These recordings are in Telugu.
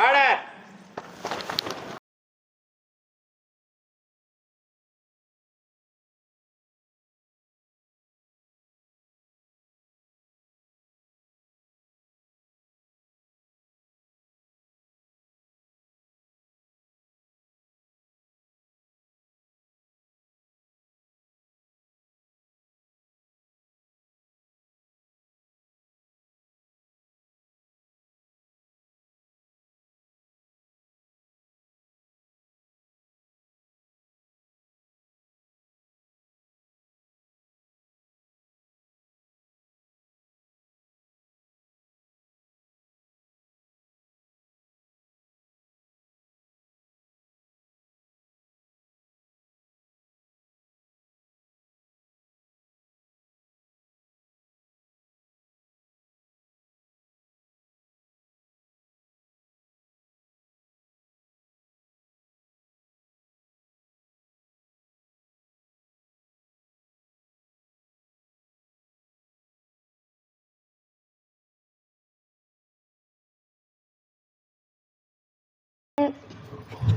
Order.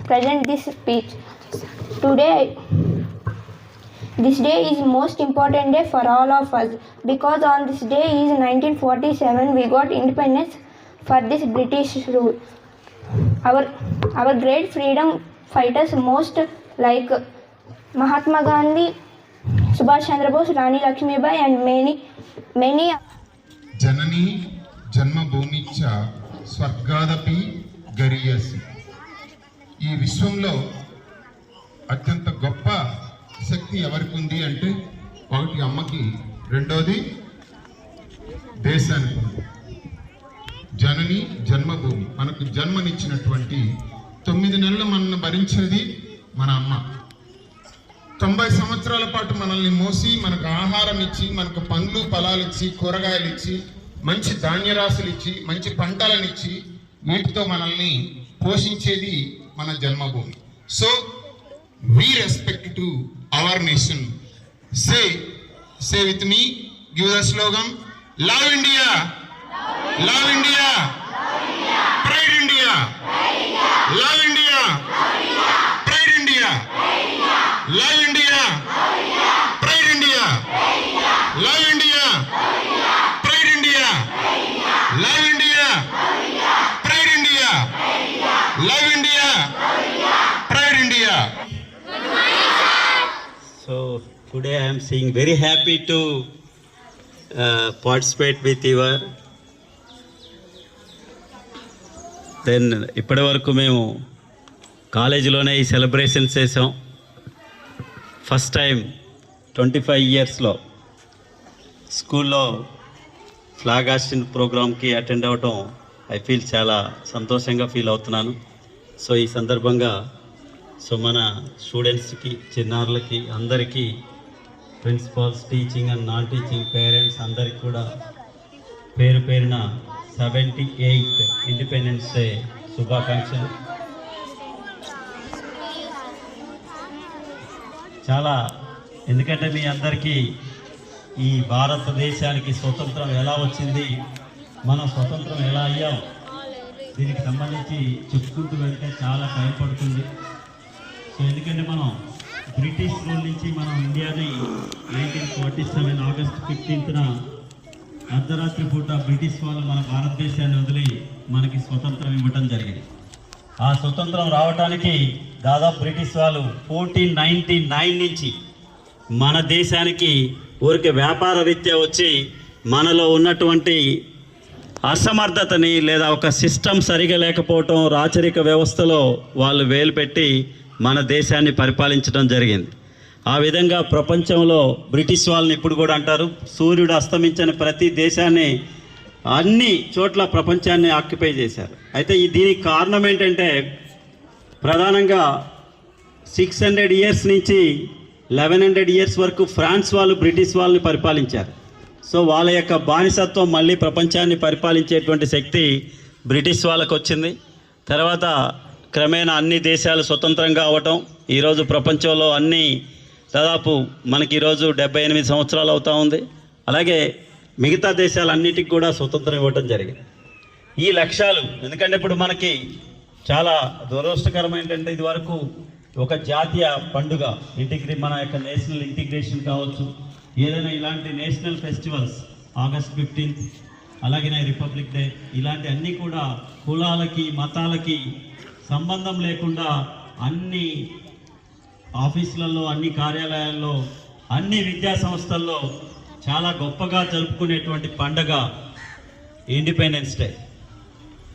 Present this speech. This day is most important day for all of us because on this day is 1947 we got independence for this British rule. Our great freedom fighters most like Mahatma Gandhi, Subhash Chandra Bose, Rani Lakshmibai and many. Janani Janmabhoomi cha Swargadapi Gariyasi. ఈ విశ్వంలో అత్యంత గొప్ప శక్తి ఎవరికి ఉంది అంటే ఒకటి అమ్మకి, రెండోది దేశానికి ఉంది. జనని జన్మభూమి, మనకు జన్మనిచ్చినటువంటి 9 నెలలు మనల్ని భరించేది మన అమ్మ. 90 సంవత్సరాల పాటు మనల్ని మోసి మనకు ఆహారం ఇచ్చి, మనకు పండ్లు ఫలాలు ఇచ్చి, కూరగాయలు ఇచ్చి, మంచి ధాన్యరాశులు ఇచ్చి, మంచి పంటలను ఇచ్చి, వీటితో మనల్ని పోషించేది మన జన్మభూమి. So we respect to our nation. Say with me, give the slogan, love India, love India, pride India, love India, pride India, love India, pride India, love India, pride India, love India, pride India, love India, pride India. So today I am seeing very happy to participate with your then ఇప్పటి వరకు మేము కాలేజీలోనే ఈ సెలబ్రేషన్స్ చేసాం. ఫస్ట్ టైం 25 ఇయర్స్లో స్కూల్లో ఫ్లాగ్ హాస్టింగ్ ప్రోగ్రామ్కి అటెండ్ అవ్వటం ఐ ఫీల్ చాలా సంతోషంగా ఫీల్ అవుతున్నాను. సో ఈ సందర్భంగా మన స్టూడెంట్స్కి, చిన్నారులకి, అందరికీ, principals, teaching and non teaching parents అందరికి కూడా పేరు పేరున 78th ఇండిపెండెన్స్ డే శుభాకాంక్షలు. చాలా ఎందుకంటే మీ అందరికీ ఈ భారతదేశానికి స్వతంత్రం ఎలా వచ్చింది, మనం స్వతంత్రం ఎలా అయ్యాం, దీనికి సంబంధించి చెప్పుకుంటూ వెళ్తే చాలా టైం పడుతుంది. సో ఎందుకంటే మనం బ్రిటిష్ రూల్ నుంచి మనం ఇండియాని 1947 ఆగస్ట్ 15న అర్ధరాత్రి పూట బ్రిటిష్ వాళ్ళు మన భారతదేశాన్ని వదిలి మనకి స్వతంత్రం ఇవ్వటం జరిగింది. ఆ స్వతంత్రం రావడానికి దాదాపు బ్రిటిష్ వాళ్ళు 1499 నుంచి మన దేశానికి ఊరికి వ్యాపార రీత్యా వచ్చి మనలో ఉన్నటువంటి అసమర్థతని లేదా ఒక సిస్టమ్ సరిగా లేకపోవటం, రాచరిక వ్యవస్థలో వాళ్ళు వేలు పెట్టి మన దేశాన్ని పరిపాలించడం జరిగింది. ఆ విధంగా ప్రపంచంలో బ్రిటిష్ వాళ్ళని ఇప్పుడు కూడా అంటారు, సూర్యుడు అస్తమించని ప్రతి దేశాన్ని, అన్ని చోట్ల ప్రపంచాన్ని ఆక్యుపై చేశారు. అయితే దీనికి కారణం ఏంటంటే ప్రధానంగా 600 ఇయర్స్ నుంచి 1100 ఇయర్స్ వరకు ఫ్రాన్స్ వాళ్ళు బ్రిటిష్ వాళ్ళని పరిపాలించారు. సో వాళ్ళ యొక్క బానిసత్వం మళ్ళీ ప్రపంచాన్ని పరిపాలించేటువంటి శక్తి బ్రిటిష్ వాళ్ళకు వచ్చింది. తర్వాత క్రమేణా అన్ని దేశాలు స్వతంత్రంగా అవ్వటం, ఈరోజు ప్రపంచంలో అన్ని దాదాపు మనకి ఈరోజు 78 సంవత్సరాలు అవుతూ ఉంది. అలాగే మిగతా దేశాలన్నిటికి కూడా స్వతంత్రం ఇవ్వటం జరిగింది. ఈ లక్ష్యాలు ఎందుకంటే ఇప్పుడు మనకి చాలా దురదృష్టకరం ఏంటంటే ఇది వరకు ఒక జాతీయ పండుగ మన యొక్క నేషనల్ ఇంటిగ్రేషన్ కావచ్చు, ఏదైనా ఇలాంటి నేషనల్ ఫెస్టివల్స్ ఆగస్ట్ 15 అలాగే రిపబ్లిక్ డే ఇలాంటి అన్నీ కూడా కులాలకి మతాలకి సంబంధం లేకుండా అన్ని ఆఫీసులలో, అన్ని కార్యాలయాల్లో, అన్ని విద్యా సంస్థల్లో చాలా గొప్పగా జరుపుకునేటువంటి పండగ ఇండిపెండెన్స్ డే.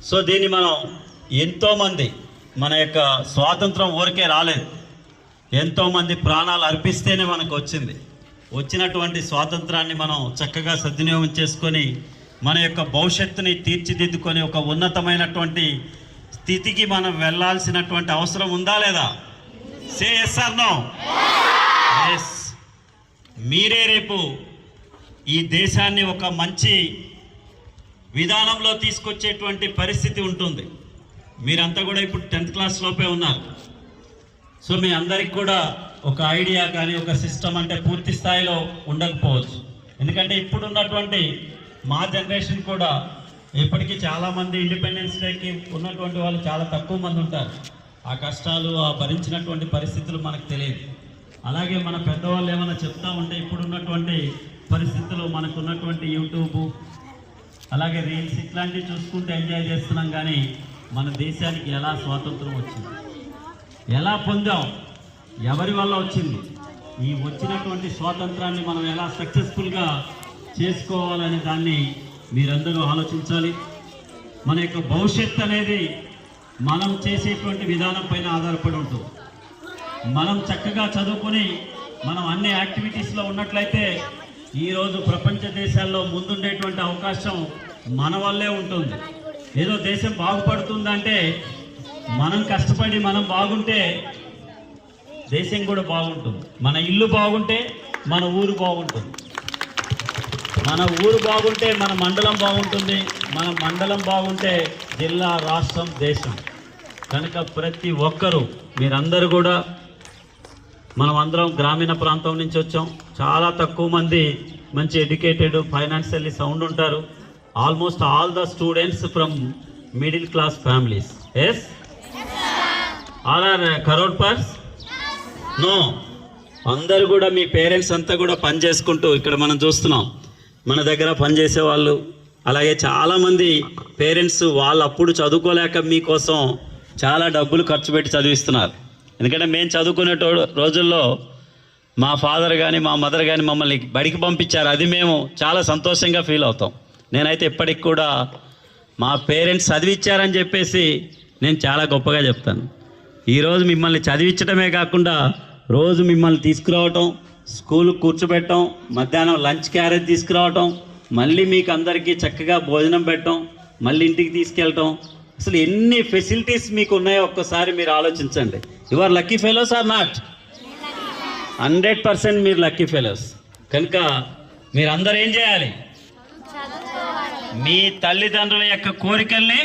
సో దీన్ని మనం ఎంతోమంది మన యొక్క స్వాతంత్రం ఊరికే రాలేదు, ఎంతోమంది ప్రాణాలు అర్పిస్తేనే మనకు వచ్చింది. వచ్చినటువంటి స్వాతంత్రాన్ని మనం చక్కగా సద్వినియోగం చేసుకొని మన యొక్క భవిష్యత్తుని తీర్చిదిద్దుకొని ఒక ఉన్నతమైనటువంటి స్థితికి మనం వెళ్ళాల్సినటువంటి అవసరం ఉందా లేదా? Say yes or no? Yes. మీరే రేపు ఈ దేశాన్ని ఒక మంచి విధానంలో తీసుకొచ్చేటువంటి పరిస్థితి ఉంటుంది. మీరంతా కూడా ఇప్పుడు 10th క్లాస్ లోపే ఉన్నారు. సో మీ అందరికి కూడా ఒక ఐడియా కానీ ఒక సిస్టమ్ అంటే పూర్తి స్థాయిలో ఉండకపోవచ్చు. ఎందుకంటే ఇప్పుడు ఉన్నటువంటి మా జనరేషన్ కూడా ఇప్పటికీ చాలామంది ఇండిపెండెన్స్ డేకి ఉన్నటువంటి వాళ్ళు చాలా తక్కువ మంది ఉంటారు. ఆ కష్టాలు, ఆ భరించినటువంటి పరిస్థితులు మనకు తెలియదు. అలాగే మన పెద్దవాళ్ళు ఏమైనా చెప్తా ఉంటే ఇప్పుడున్నటువంటి పరిస్థితుల్లో మనకున్నటువంటి యూట్యూబ్ అలాగే రీల్స్ ఇట్లాంటివి చూసుకుంటూ ఎంజాయ్ చేస్తున్నాం. కానీ మన దేశానికి ఎలా స్వాతంత్రం వచ్చింది, ఎలా పొందాం, ఎవరి వల్ల వచ్చింది, ఈ వచ్చినటువంటి స్వాతంత్రాన్ని మనం ఎలా సక్సెస్ఫుల్గా చేసుకోవాలనే దాన్ని మీరందరూ ఆలోచించాలి. మన యొక్క భవిష్యత్తు అనేది మనం చేసేటువంటి విధానం పైన ఆధారపడి ఉంటుంది. మనం చక్కగా చదువుకొని మనం అన్ని యాక్టివిటీస్లో ఉన్నట్లయితే ఈరోజు ప్రపంచ దేశాల్లో ముందుండేటువంటి అవకాశం మన వల్లే ఉంటుంది. ఏదో దేశం బాగుపడుతుందంటే మనం కష్టపడి మనం బాగుంటే దేశం కూడా బాగుంటుంది. మన ఇల్లు బాగుంటే మన ఊరు బాగుంటుంది, మన ఊరు బాగుంటే మన మండలం బాగుంటుంది, మన మండలం బాగుంటే జిల్లా, రాష్ట్రం, దేశం. కనుక ప్రతి ఒక్కరూ మీరందరూ కూడా మనం అందరం గ్రామీణ ప్రాంతం నుంచి వచ్చాం. చాలా తక్కువ మంది మంచి ఎడ్యుకేటెడ్, ఫైనాన్షియల్లీ సౌండ్ ఉంటారు. Almost all the students from middle class families. Yes, all are కరోడ్ పర్స్? నో. అందరూ కూడా మీ పేరెంట్స్ అంతా కూడా పని చేసుకుంటూ ఇక్కడ మనం చూస్తున్నాం. మన దగ్గర పనిచేసే వాళ్ళు, అలాగే చాలామంది పేరెంట్స్ వాళ్ళు అప్పుడు చదువుకోలేక మీకోసం చాలా డబ్బులు ఖర్చు పెట్టి చదివిస్తున్నారు. ఎందుకంటే మేము చదువుకునే రోజుల్లో మా ఫాదర్ కానీ మా మదర్ కానీ మమ్మల్ని బడికి పంపించారు. అది మేము చాలా సంతోషంగా ఫీల్ అవుతాం. నేనైతే ఇప్పటికి కూడా మా పేరెంట్స్ చదివించారని చెప్పేసి నేను చాలా గొప్పగా చెప్తాను. ఈరోజు మిమ్మల్ని చదివించడమే కాకుండా రోజు మిమ్మల్ని తీసుకురావటం, స్కూల్కి కూర్చోబెట్టడం, మధ్యాహ్నం లంచ్ క్యారేజ్ తీసుకురావటం, మళ్ళీ మీకు అందరికీ చక్కగా భోజనం పెట్టడం, మళ్ళీ ఇంటికి తీసుకెళ్ళటం, అసలు ఎన్ని ఫెసిలిటీస్ మీకు ఉన్నాయో ఒక్కసారి మీరు ఆలోచించండి. You are lucky fellows or not? 100% మీరు లక్కీ ఫెలోస్. కనుక మీరందరూ ఏం చేయాలి? మీ తల్లిదండ్రుల యొక్క కోరికల్ని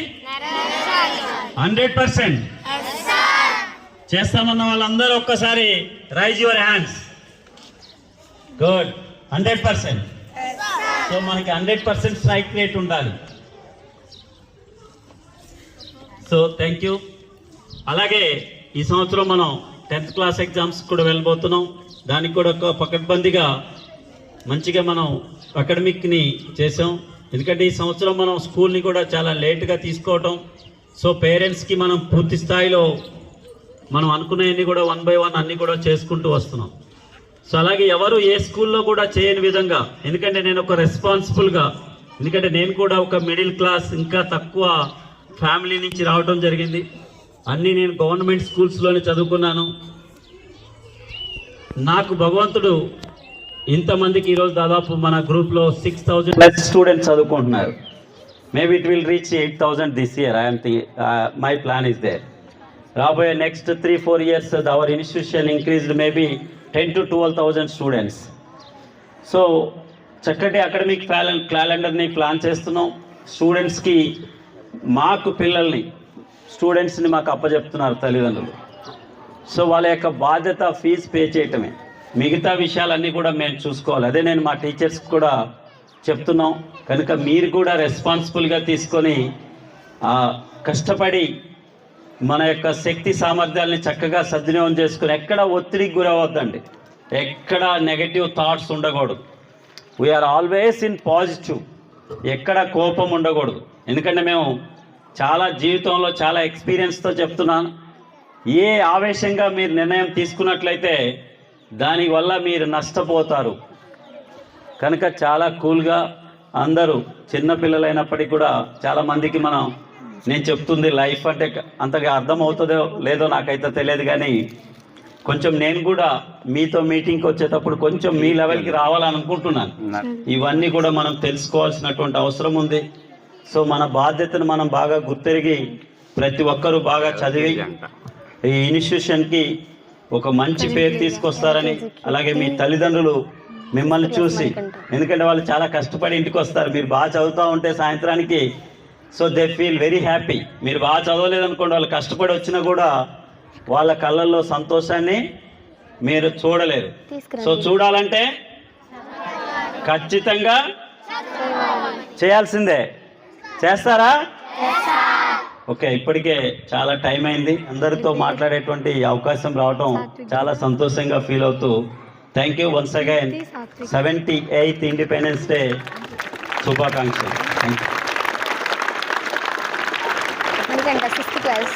100% చేస్తామన్న వాళ్ళందరూ ఒక్కసారి rise your hands. Good. 100%. So మనకి 100% స్ట్రైక్ రేట్ ఉండాలి. So thank you. అలాగే ఈ సంవత్సరం మనం 10th క్లాస్ ఎగ్జామ్స్ కూడా వెళ్ళబోతున్నాం. దానికి కూడా ఒక పకడ్బందీగా మంచిగా మనం అకాడమిక్ని చేసాం. ఎందుకంటే ఈ సంవత్సరం మనం స్కూల్ని కూడా చాలా లేట్గా తీసుకోవటం. సో పేరెంట్స్కి మనం పూర్తి స్థాయిలో మనం అనుకునేవన్నీ కూడా 1 by 1 అన్నీ కూడా చేసుకుంటూ వస్తున్నాం. సో అలాగే ఎవరు ఏ స్కూల్లో కూడా చేయని విధంగా, ఎందుకంటే నేను ఒక రెస్పాన్సిబుల్గా, ఎందుకంటే నేను కూడా ఒక మిడిల్ క్లాస్ ఇంకా తక్కువ ఫ్యామిలీ నుంచి రావడం జరిగింది. అన్నీ నేను గవర్నమెంట్ స్కూల్స్లోనే చదువుకున్నాను. నాకు భగవంతుడు ఇంతమందికి ఈరోజు దాదాపు మన గ్రూప్లో 6,000+ స్టూడెంట్స్ చదువుకుంటున్నారు. Maybe it will reach 8,000 this year. My plan is there. రాబోయే next 3-4 years our institution increased maybe 10,000 to 12,000 students. So చక్కటి అకాడమిక్ క్యాలెండర్ని ప్లాన్ చేస్తున్నాం. స్టూడెంట్స్కి మాకు పిల్లల్ని స్టూడెంట్స్ని మాకు అప్పచెప్తున్నారు తల్లిదండ్రులు. సో వాళ్ళ యొక్క బాధ్యత ఫీజు పే చేయటమే, మిగతా విషయాలన్నీ కూడా మేము చూసుకోవాలి. అదే నేను మా టీచర్స్కి కూడా చెప్తున్నాం. కనుక మీరు కూడా రెస్పాన్సిబుల్గా తీసుకొని కష్టపడి మన యొక్క శక్తి సామర్థ్యాలని చక్కగా సద్వినియోగం చేసుకుని ఎక్కడ ఒత్తిడికి గురవద్దండి, ఎక్కడ నెగటివ్ థాట్స్ ఉండకూడదు. వీఆర్ ఆల్వేస్ ఇన్ పాజిటివ్, ఎక్కడ కోపం ఉండకూడదు. ఎందుకంటే మేము చాలా జీవితంలో చాలా ఎక్స్పీరియన్స్తో చెప్తున్నాను, ఏ ఆవేశంగా మీరు నిర్ణయం తీసుకున్నట్లయితే దానివల్ల మీరు నష్టపోతారు. కనుక చాలా కూల్గా అందరూ చిన్నపిల్లలైనప్పటికీ కూడా చాలామందికి నేను చెప్తుంది లైఫ్ అంటే అంతగా అర్థమవుతుందో లేదో నాకైతే తెలియదు, కానీ కొంచెం నేను కూడా మీతో మీటింగ్కి వచ్చేటప్పుడు కొంచెం మీ లెవెల్కి రావాలనుకుంటున్నాను. ఇవన్నీ కూడా మనం తెలుసుకోవాల్సినటువంటి అవసరం ఉంది. సో మన బాధ్యతను మనం బాగా గుర్తెరిగి ప్రతి ఒక్కరూ బాగా చదివి ఈ ఇన్స్టిట్యూషన్కి ఒక మంచి పేరు తీసుకొస్తారని, అలాగే మీ తల్లిదండ్రులు మిమ్మల్ని చూసి, ఎందుకంటే వాళ్ళు చాలా కష్టపడి ఇంటికి వస్తారు, మీరు బాగా చదువుతూ ఉంటే సాయంత్రానికి, so they feel very happy. మీరు బాగా చదవలేదనుకోండి, వాళ్ళు కష్టపడి వచ్చినా కూడా వాళ్ళ కళ్ళల్లో సంతోషాన్ని మీరు చూడలేరు. సో చూడాలంటే ఖచ్చితంగా చేయాల్సిందే. చేస్తారా? ఓకే, ఇప్పటికే చాలా టైం అయింది. అందరితో మాట్లాడేటువంటి అవకాశం రావటం చాలా సంతోషంగా ఫీల్ అవుతూ, thank you once again. 78th Independence Day శుభాకాంక్షలు. Thank you. 6th class.